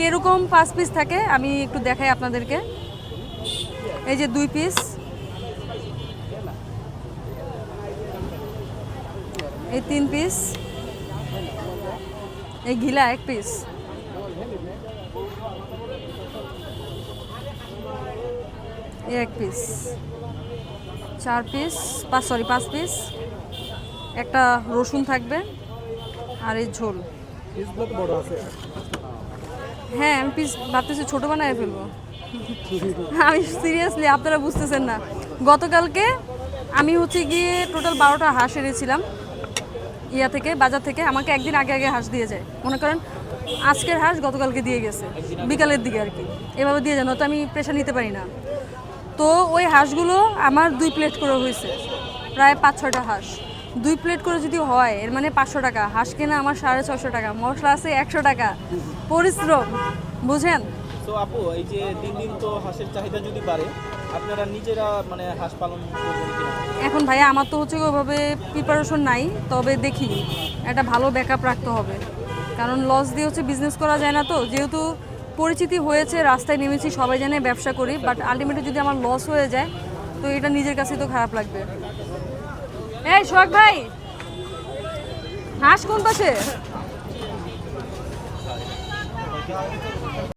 কিরকম 5 পিস থাকে আমি একটু দেখাই আপনাদেরকে। এই যে 2 পিস, এই 3 পিস, এই ঘিলা 1 পিস, এই 1 পিস, 4 পিস, 5 পিস, একটা রসুন থাকবে আর এই ঝোল। হ্যাঁ আমি পিস ভাবতেছি ছোটো বানায় ফেলবো। আমি সিরিয়াসলি, আপনারা বুঝতেছেন না। গতকালকে আমি হচ্ছে গিয়ে টোটাল 12টা হাঁস এনেছিলাম ইয়া থেকে, বাজার থেকে। আমাকে একদিন আগে আগে হাঁস দিয়ে যায়, মনে করেন আজকের হাঁস গতকালকে দিয়ে গেছে বিকালের দিকে আর কি, এভাবে দিয়ে যায়, তো আমি প্রেশার নিতে পারি না। তো ওই হাঁসগুলো আমার 2 প্লেট করে হয়েছে, প্রায় 5-6টা হাঁস। 2 প্লেট করে যদি হয় এর মানে 500 টাকা। হাঁস কেনা আমার 650 টাকা, মশলা আছে 100 টাকা, পরিশ্রম, বুঝেন? তো আপু এই যে দিন দিন তো হাঁসের চাহিদা যদি বাড়ে, আপনারা নিজেরা মানে হাঁস পালন করবেন কিনা? এখন ভাইয়া আমার তো হচ্ছে ওইভাবে প্রিপারেশন নাই, তবে দেখি একটা ভালো ব্যাকআপ রাখতে হবে, কারণ লস দিয়ে হচ্ছে বিজনেস করা যায় না। তো যেহেতু পরিচিতি হয়েছে, রাস্তায় নেমেছি, সবাই জানে ব্যবসা করি, বাট আলটিমেটলি যদি আমার লস হয়ে যায় তো এটা নিজের কাছেই তো খারাপ লাগবে। এই সোহাগ ভাই, হাঁস কোন পাশে?